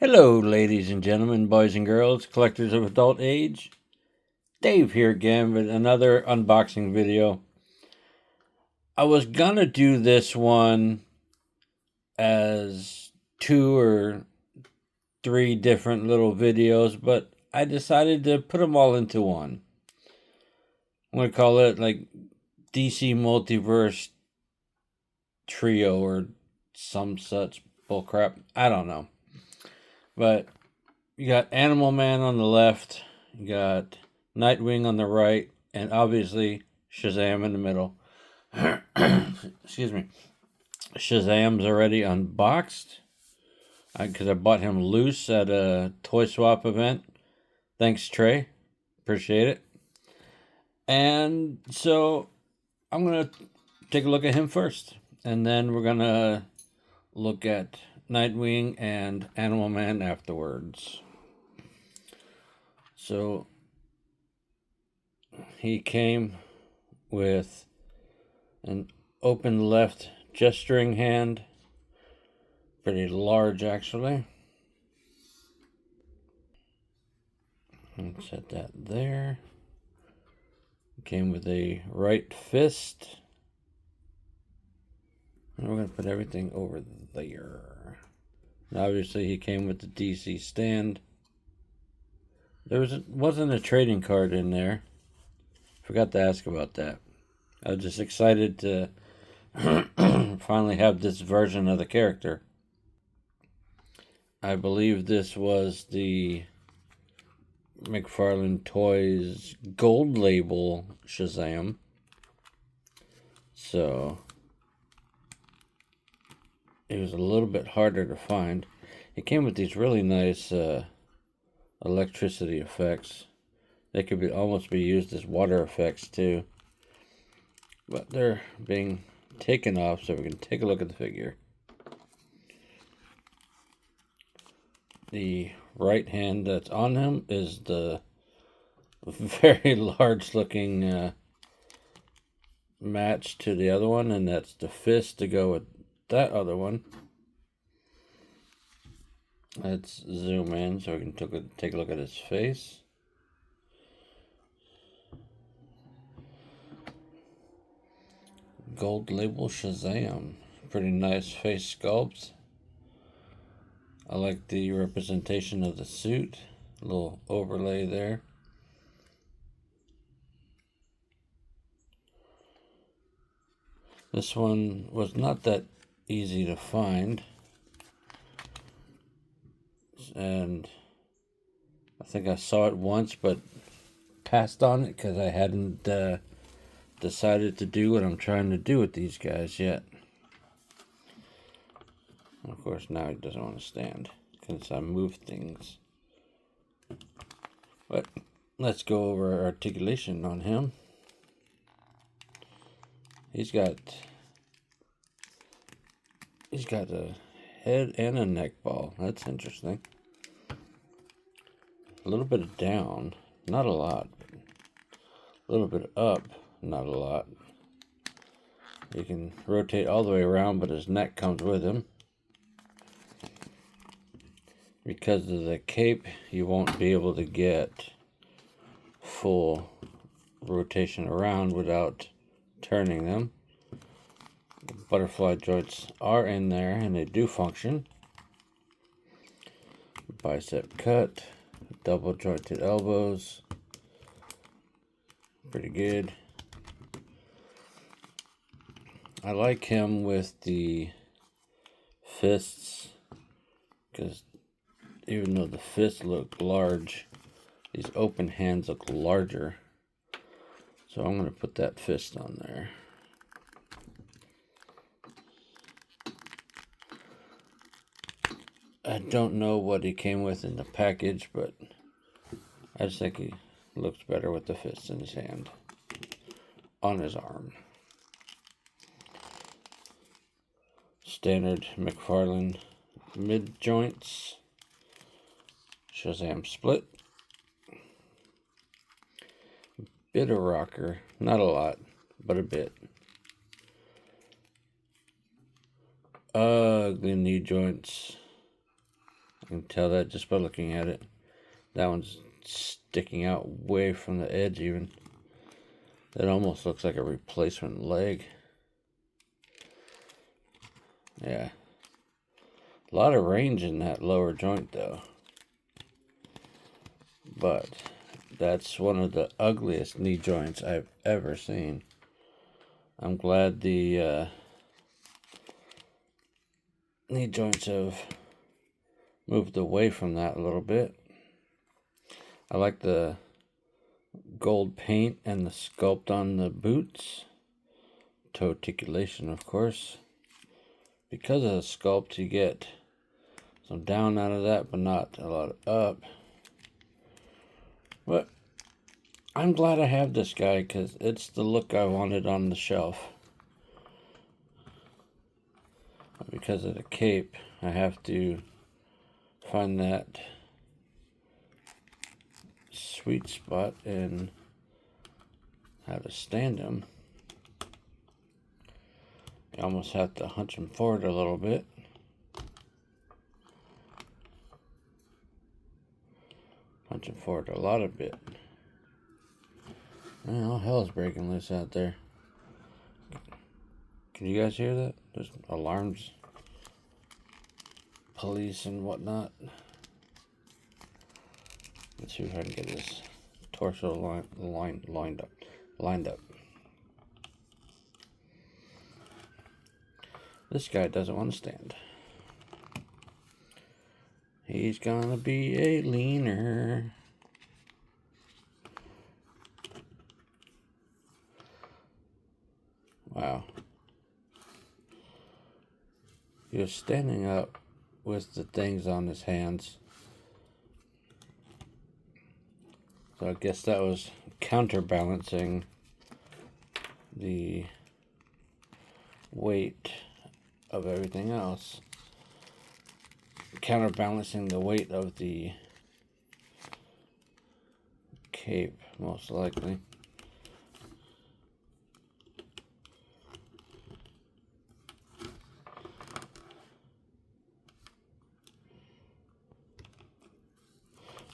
Hello, ladies and gentlemen, boys and girls, collectors of adult age. Dave here again with another unboxing video. I was gonna do this one as 2 or 3 different little videos, but I decided to put them all into one. I'm gonna call it like DC Multiverse Trio or some such bullcrap. I don't know. But you got Animal Man on the left, you got Nightwing on the right, and obviously Shazam in the middle. Excuse me. Shazam's already unboxed because I bought him loose at a toy swap event. Thanks, Trey. Appreciate it. And so I'm going to take a look at him first. And then we're going to look at Nightwing and Animal Man afterwards. So he came with an open left gesturing hand, pretty large actually. And set that there. Came with a right fist. And we're going to put everything over there. And obviously he came with the DC stand. There wasn't a trading card in there. Forgot to ask about that. I was just excited to finally have this version of the character. I believe this was the McFarlane Toys Gold Label Shazam. So it was a little bit harder to find. It came with these really nice electricity effects. They could almost be used as water effects too. But they're being taken off, so we can take a look at the figure. The right hand that's on him is the very large looking match to the other one, and that's the fist to go with that other one. Let's zoom in so we can take a look at his face. Gold label Shazam. Pretty nice face sculpt. I like the representation of the suit. A little overlay there. This one was not that easy to find. And I think I saw it once, but passed on it because I hadn't decided to do what I'm trying to do with these guys yet. Of course, now he doesn't want to stand because I move things. But let's go over articulation on him. He's got a head and a neck ball. That's interesting. A little bit of down, not a lot. A little bit up, not a lot. You can rotate all the way around, but his neck comes with him. Because of the cape, you won't be able to get full rotation around without turning them. The butterfly joints are in there and they do function. Bicep cut, double jointed elbows. Pretty good. I like him with the fists because even though the fists look large, these open hands look larger. So I'm going to put that fist on there. I don't know what he came with in the package, but I just think he looks better with the fist in his hand, on his arm. Standard McFarlane mid joints. Shazam split. Bit of rocker, not a lot, but a bit. Ugly knee joints. You can tell that just by looking at it. That one's sticking out way from the edge even. That almost looks like a replacement leg. Yeah. A lot of range in that lower joint though. But that's one of the ugliest knee joints I've ever seen. I'm glad the knee joints have moved away from that a little bit. I like the gold paint and the sculpt on the boots. Toe articulation, of course. Because of the sculpt, you get some down out of that, but not a lot of up. But I'm glad I have this guy because it's the look I wanted on the shelf. But because of the cape, I have to find that sweet spot in how to stand him. You almost have to hunch him forward a little bit. Hunch him forward a lot of bit. Man, all hell's breaking loose out there. Can you guys hear that? There's alarms, police and whatnot. Let's see if I can get his torso lined up. This guy doesn't want to stand. He's gonna be a leaner. Wow. He was standing up with the things on his hands. So I guess that was counterbalancing the weight of everything else. Counterbalancing the weight of the cape, most likely.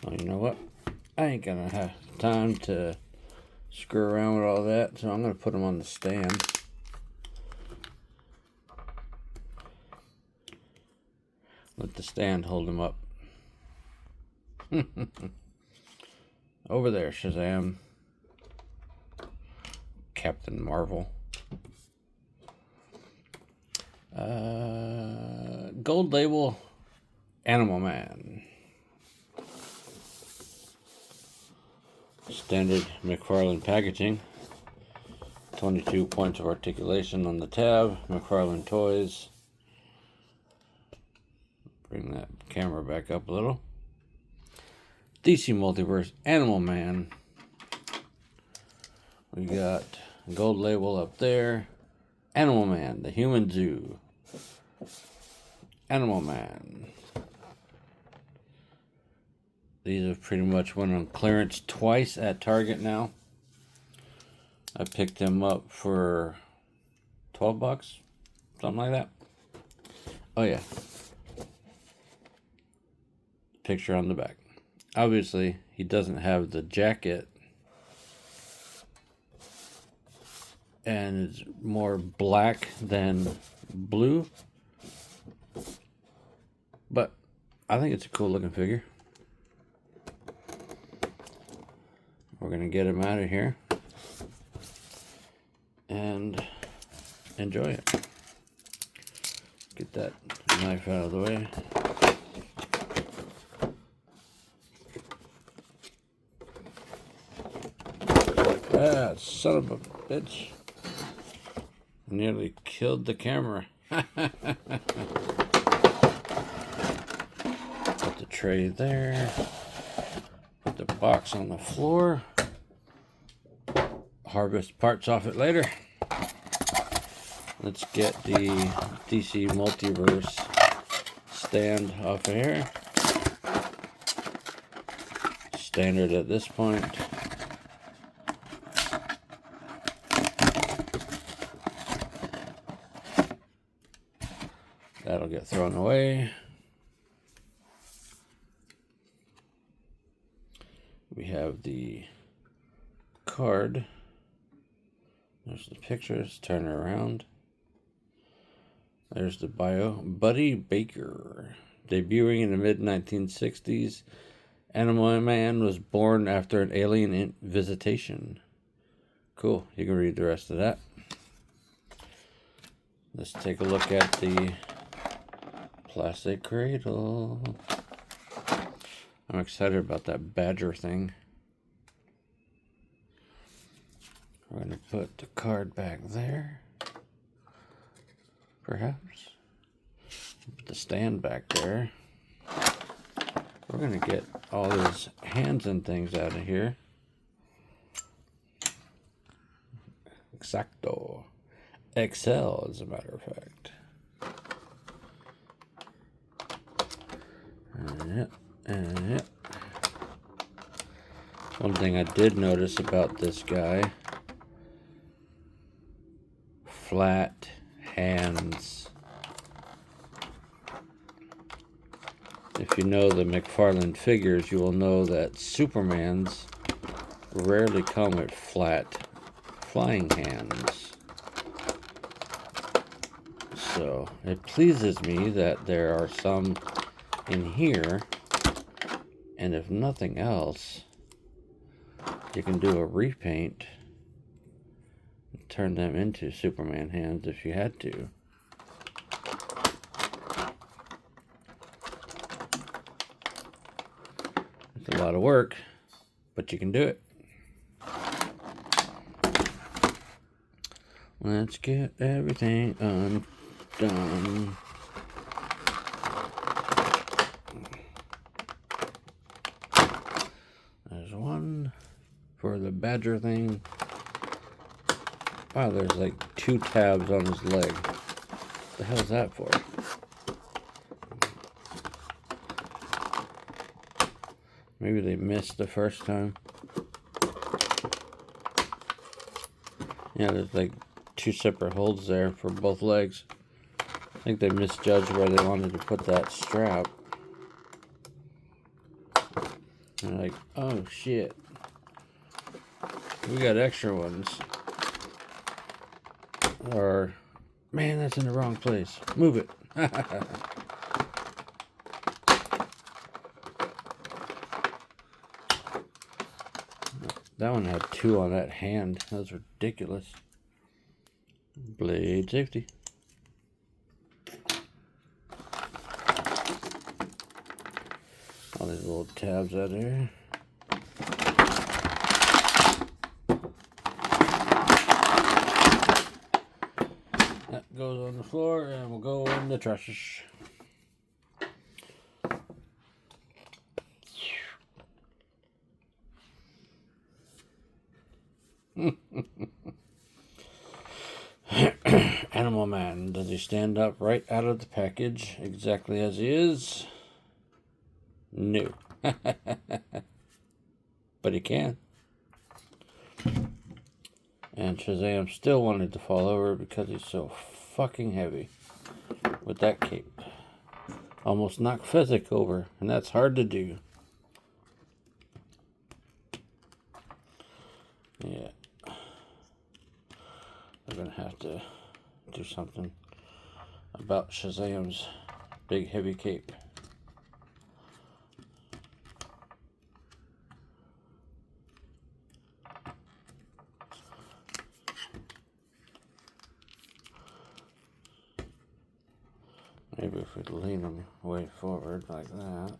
Well, you know what? I ain't gonna have time to screw around with all that, so I'm gonna put them on the stand. Let the stand hold him up. Over there, Shazam. Captain Marvel. Gold label Animal Man. Standard McFarlane packaging. 22 points of articulation on the tab. McFarlane Toys. Bring that camera back up a little. DC Multiverse Animal Man. We got gold label up there. Animal Man, the Human Zoo. Animal Man. These have pretty much went on clearance twice at Target now. I picked them up for $12, something like that. Oh yeah. Picture on the back. Obviously, he doesn't have the jacket. And it's more black than blue. But I think it's a cool looking figure. We're going to get him out of here and enjoy it. Get that knife out of the way. Ah, son of a bitch. Nearly killed the camera. Put the tray there. Put the box on the floor. Harvest parts off it later. Let's get the DC Multiverse stand off of here. Standard at this point. That'll get thrown away. We have the card. There's the pictures. Turn it around. There's the bio. Buddy Baker. Debuting in the mid-1960s, Animal Man was born after an alien visitation. Cool. You can read the rest of that. Let's take a look at the plastic cradle. I'm excited about that badger thing. We're going to put the card back there. Perhaps. Put the stand back there. We're going to get all these hands and things out of here. Exacto. Excel, as a matter of fact. Yep. One thing I did notice about this guy, flat hands. If you know the McFarlane figures, you will know that Superman's rarely come with flat flying hands. So it pleases me that there are some in here, and if nothing else, you can do a repaint and turn them into Superman hands if you had to. It's a lot of work, but you can do it. Let's get everything undone. There's one for the badger thing. Wow, there's like 2 tabs on his leg. What the hell is that for? Maybe they missed the first time. Yeah, there's like 2 separate holes there for both legs. I think they misjudged where they wanted to put that strap. They're like, oh shit. We got extra ones. Or, man, that's in the wrong place. Move it. That one had 2 on that hand. That was ridiculous. Blade safety. All these little tabs out there. That goes on the floor and will go in the trash. Animal Man, does he stand up right out of the package exactly as he is? No. But he can. And Shazam still wanted to fall over because he's so fucking heavy with that cape. Almost knocked Fezzik over, and that's hard to do. Yeah. We're gonna have to do something about Shazam's big heavy cape. Maybe if we lean him way forward like that.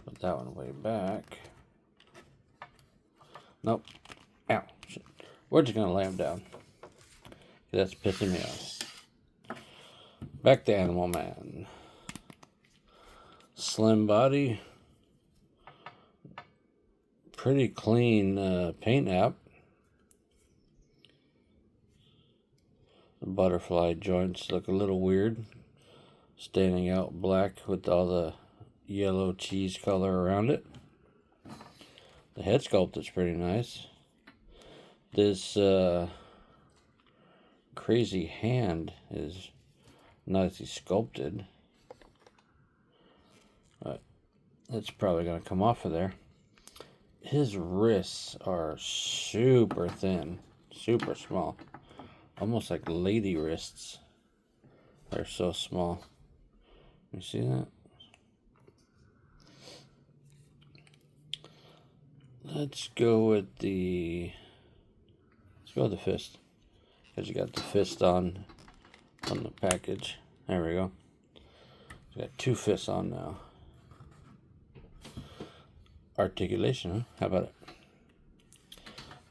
Put that one way back. Nope. Ow. Shit. We're just going to lay him down. That's pissing me off. Back to Animal Man. Slim body. Pretty clean paint app. The butterfly joints look a little weird. Standing out black with all the yellow cheese color around it. The head sculpt is pretty nice. This crazy hand is nicely sculpted. But it's probably going to come off of there. his wrists are super thin, super small, almost like lady wrists. They're so small. You see that? Let's go with the fist, because you got the fist on the package. There we go. We got 2 fists on now. Articulation, huh? How about it?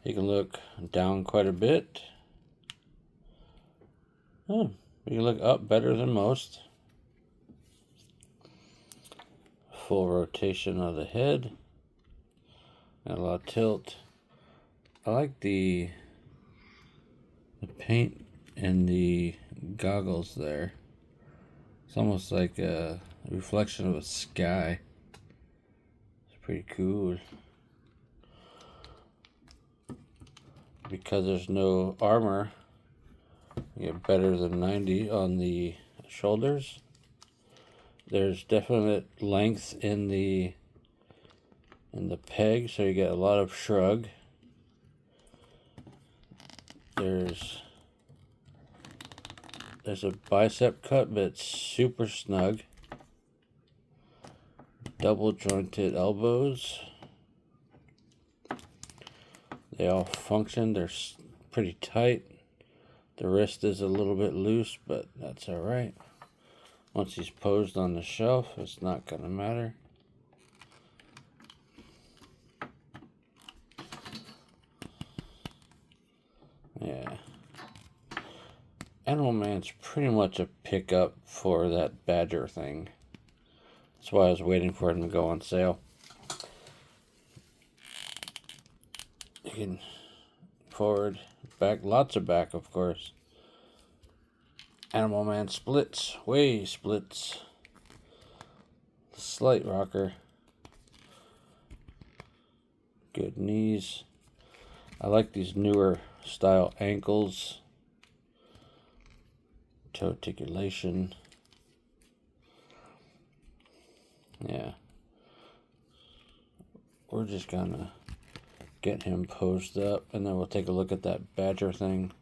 You can look down quite a bit. Oh, you can look up better than most. Full rotation of the head. Got a lot of tilt. I like the paint in the goggles there. It's almost like a reflection of a sky. It's pretty cool. Because there's no armor, you get better than 90 on the shoulders. There's definite length in the peg, so you get a lot of shrug. There's a bicep cut, but it's super snug. Double jointed elbows. They all function. They're pretty tight. The wrist is a little bit loose, but that's all right. Once he's posed on the shelf, it's not going to matter. Yeah. Animal Man's pretty much a pickup for that Badger thing. That's why I was waiting for him to go on sale. You can forward, back, lots of back, of course. Animal Man splits, way splits. Slight rocker. Good knees. I like these newer style ankles. Toe articulation. Yeah. We're just gonna get him posed up, and then we'll take a look at that Badger thing.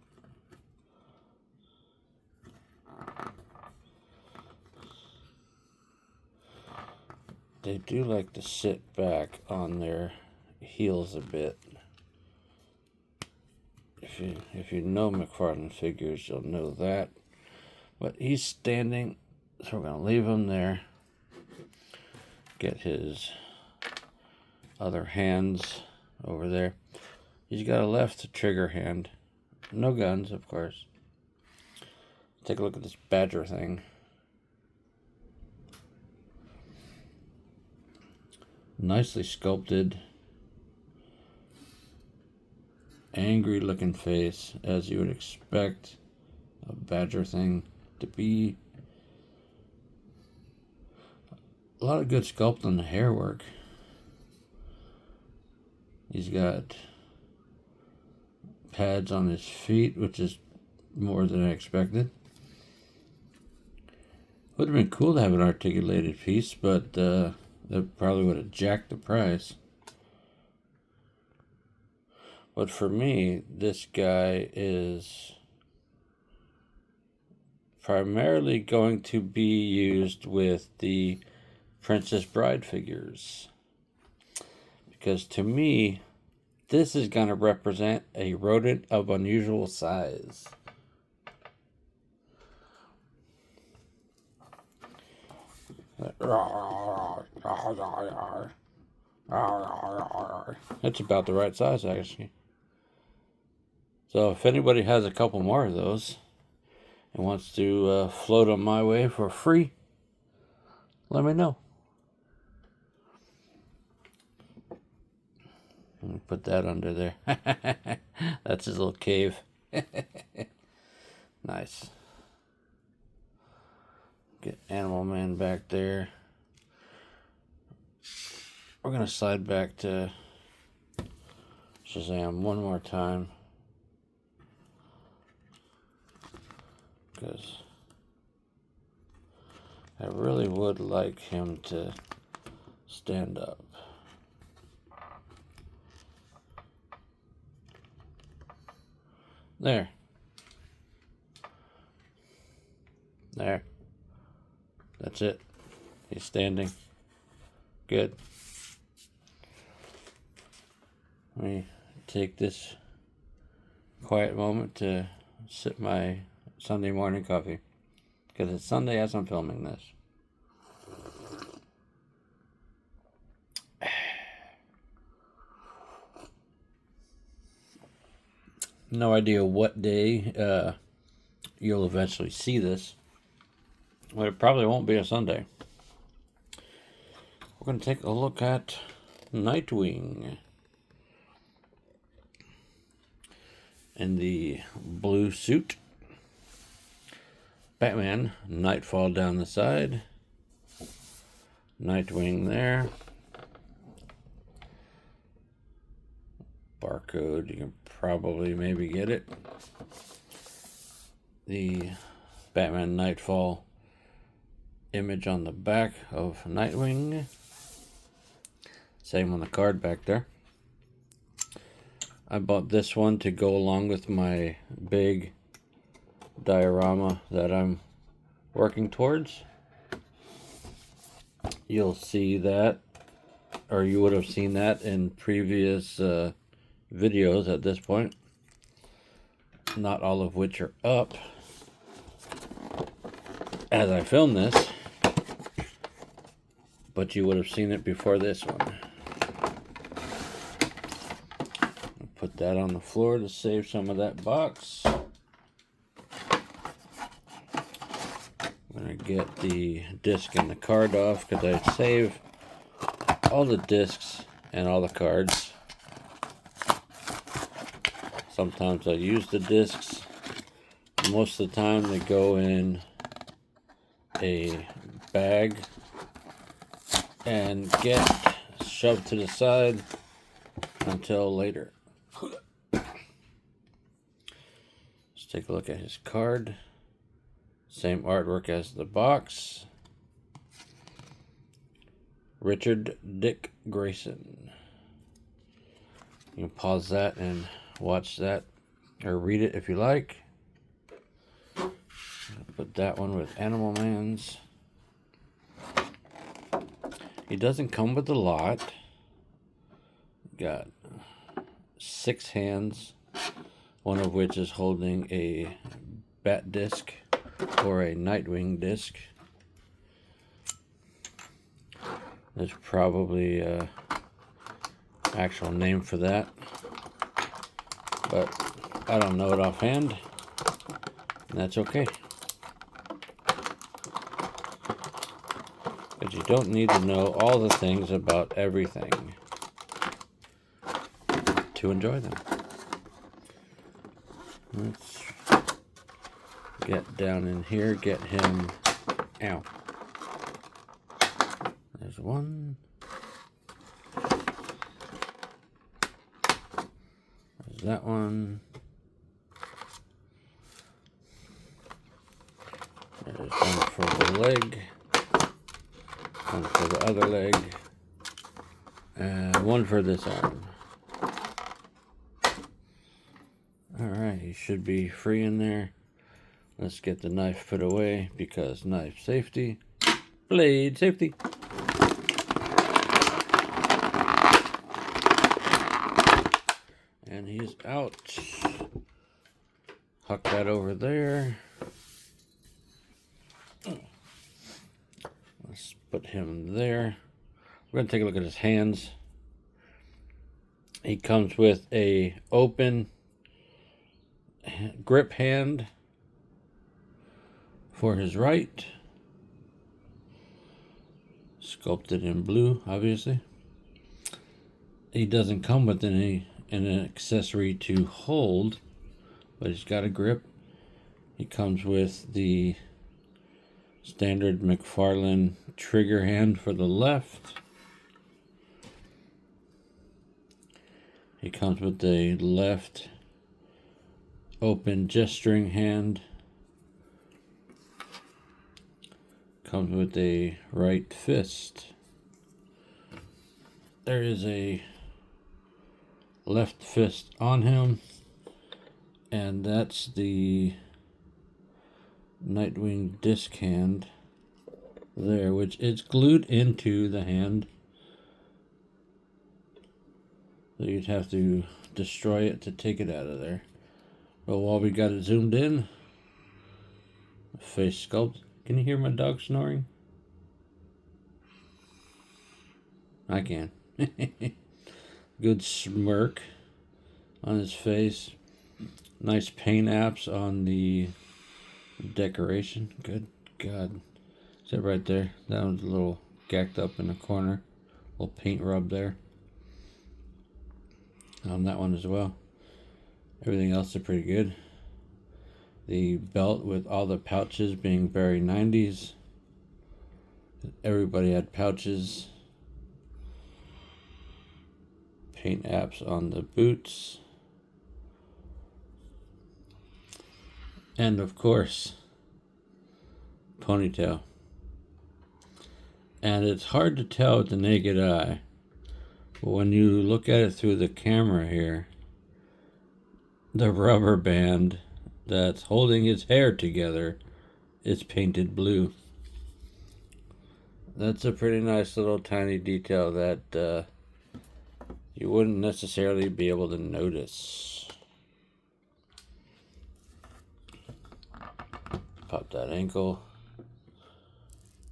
They do like to sit back on their heels a bit. If you know McFarlane figures, you'll know that. But he's standing, so we're gonna leave him there. Get his other hands over there. He's got a left trigger hand. No guns, of course. Take a look at this Badger thing. Nicely sculpted. Angry looking face, as you would expect a Badger thing to be. A lot of good sculpt on the hair work. He's got pads on his feet, which is more than I expected. Would have been cool to have an articulated piece, but that probably would have jacked the price. But for me, this guy is primarily going to be used with the Princess Bride figures. Because to me, this is going to represent a rodent of unusual size. That's about the right size, actually. So if anybody has a couple more of those and wants to float them my way for free, let me know. Let me put that under there. That's his little cave. Nice. Get Animal Man back there. We're going to slide back to Shazam one more time. Because I really would like him to stand up. There. There. That's it. He's standing. Good. Let me take this quiet moment to sip my Sunday morning coffee. Because it's Sunday as I'm filming this. No idea what day you'll eventually see this. But it probably won't be a Sunday. We're going to take a look at Nightwing. In the blue suit. Batman, Nightfall down the side. Nightwing there. Barcode, you can probably maybe get it. The Batman Nightfall image on the back of Nightwing. Same on the card back there. I bought this one to go along with my big diorama that I'm working towards. You'll see that, or you would have seen that in previous videos at this point. Not all of which are up as I film this, but you would have seen it before this one. Put that on the floor to save some of that box. I'm going to get the disc and the card off because I save all the discs and all the cards. Sometimes I use the discs. Most of the time they go in a bag and get shoved to the side until later. Let's take a look at his card. Same artwork as the box. Richard Dick Grayson. You can pause that and watch that or read it if you like. Put that one with Animal Man's. He doesn't come with a lot. Got 6 hands, one of which is holding a bat disc or a Nightwing disc. There's probably an actual name for that, but I don't know it offhand, and that's okay. But you don't need to know all the things about everything to enjoy them. Let's get down in here, get him. Ow. There's one. There's that one. There's one for the leg. One for the other leg. And one for this arm. Alright, he should be free in there. Let's get the knife put away because knife safety. Blade safety. And he's out. Huck that over there. Let's put him there. We're going to take a look at his hands. He comes with a open grip hand for his right. Sculpted in blue, obviously. He doesn't come with an accessory to hold, but he's got a grip. He comes with the standard McFarlane trigger hand for the left. He comes with a left open gesturing hand. Comes with a right fist. There is a left fist on him. And that's the Nightwing disc hand there, which is glued into the hand. So you'd have to destroy it to take it out of there. But while we got it zoomed in, face sculpt. Can you hear my dog snoring? I can. Good smirk on his face. Nice paint apps on the decoration. Good God. Is that right there? That one's a little gacked up in the corner. A little paint rub there. On that one as well. Everything else is pretty good. The belt with all the pouches being very 90s. Everybody had pouches. Paint apps on the boots. And of course, ponytail. And it's hard to tell with the naked eye, but when you look at it through the camera here, the rubber band that's holding his hair together is painted blue. That's a pretty nice little tiny detail that you wouldn't necessarily be able to notice. Pop that ankle.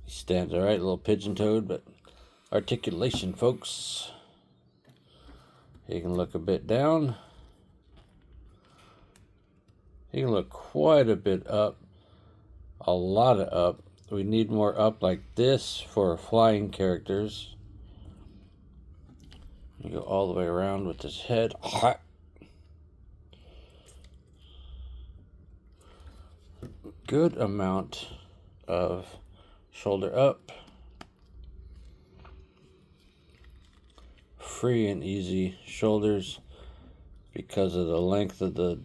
He stands alright, a little pigeon-toed, but articulation, folks. He can look a bit down. He can look quite a bit up. A lot of up. We need more up like this for flying characters. You go all the way around with his head. Good amount of shoulder up. Free and easy shoulders because of the length of the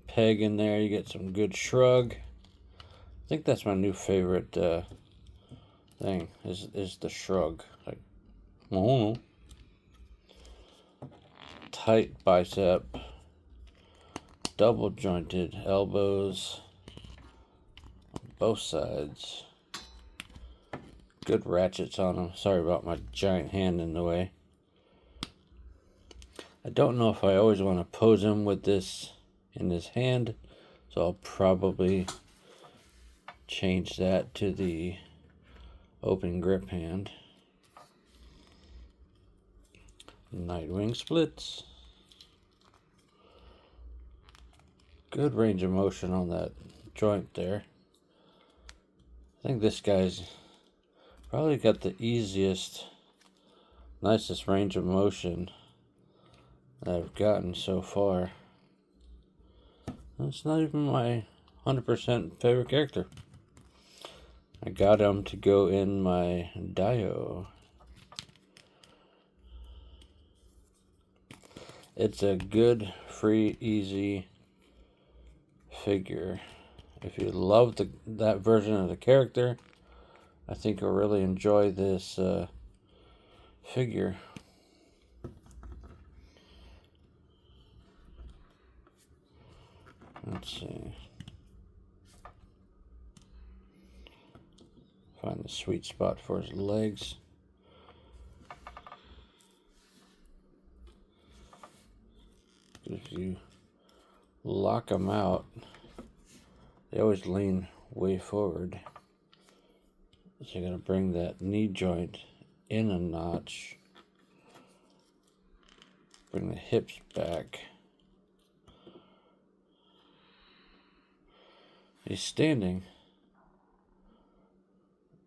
peg in there. You get some good shrug. I think that's my new favorite thing is the shrug. Like, oh, tight bicep, double jointed elbows on both sides. Good ratchets on them. Sorry about my giant hand in the way. I don't know if I always want to pose him with this in his hand, so I'll probably change that to the open grip hand. Nightwing splits. Good range of motion on that joint there. I think this guy's probably got the easiest, nicest range of motion that I've gotten so far. It's not even my 100% favorite character. I got him to go in my Dio. It's a good, free, easy figure. If you love that version of the character, I think you'll really enjoy this figure. Let's see. Find the sweet spot for his legs. If you lock them out, they always lean way forward. So you're going to bring that knee joint in a notch. Bring the hips back. He's standing,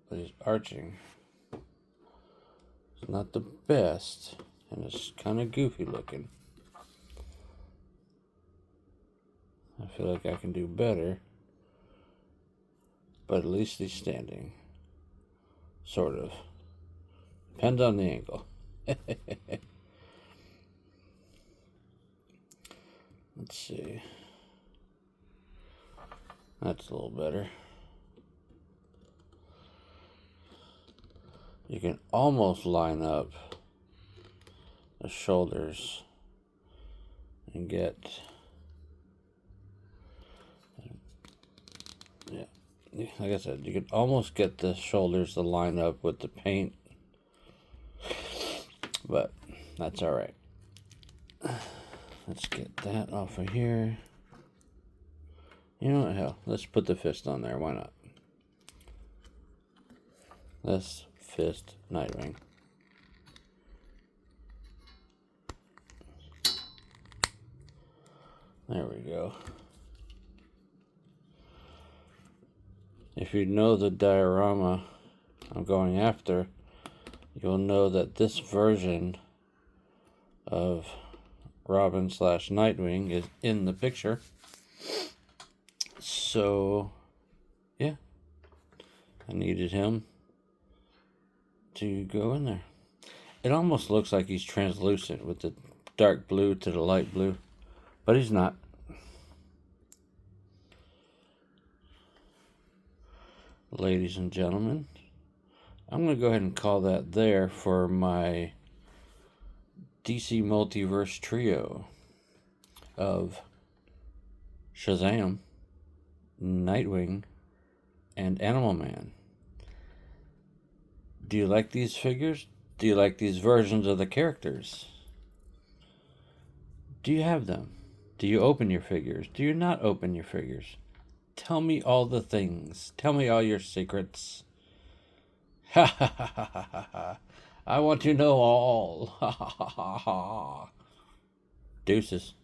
but he's arching. It's not the best, and it's kind of goofy looking. I feel like I can do better, but at least he's standing. Sort of. Depends on the angle. Let's see. That's a little better. You can almost line up the shoulders and get like I said, you could almost get the shoulders to line up with the paint, but that's all right. Let's get that off of here. You know what, hell, let's put the fist on there, why not? Let's fist Nightwing. There we go. If you know the diorama I'm going after, you'll know that this version of Robin / Nightwing is in the picture. So, yeah, I needed him to go in there. It almost looks like he's translucent with the dark blue to the light blue, but he's not. Ladies and gentlemen, I'm going to go ahead and call that there for my DC Multiverse trio of Shazam, Nightwing, and Animal Man. Do you like these figures? Do you like these versions of the characters? Do you have them? Do you open your figures? Do you not open your figures? Tell me all the things. Tell me all your secrets. Ha ha ha ha ha ha. I want to know all. Ha ha ha ha ha. Deuces.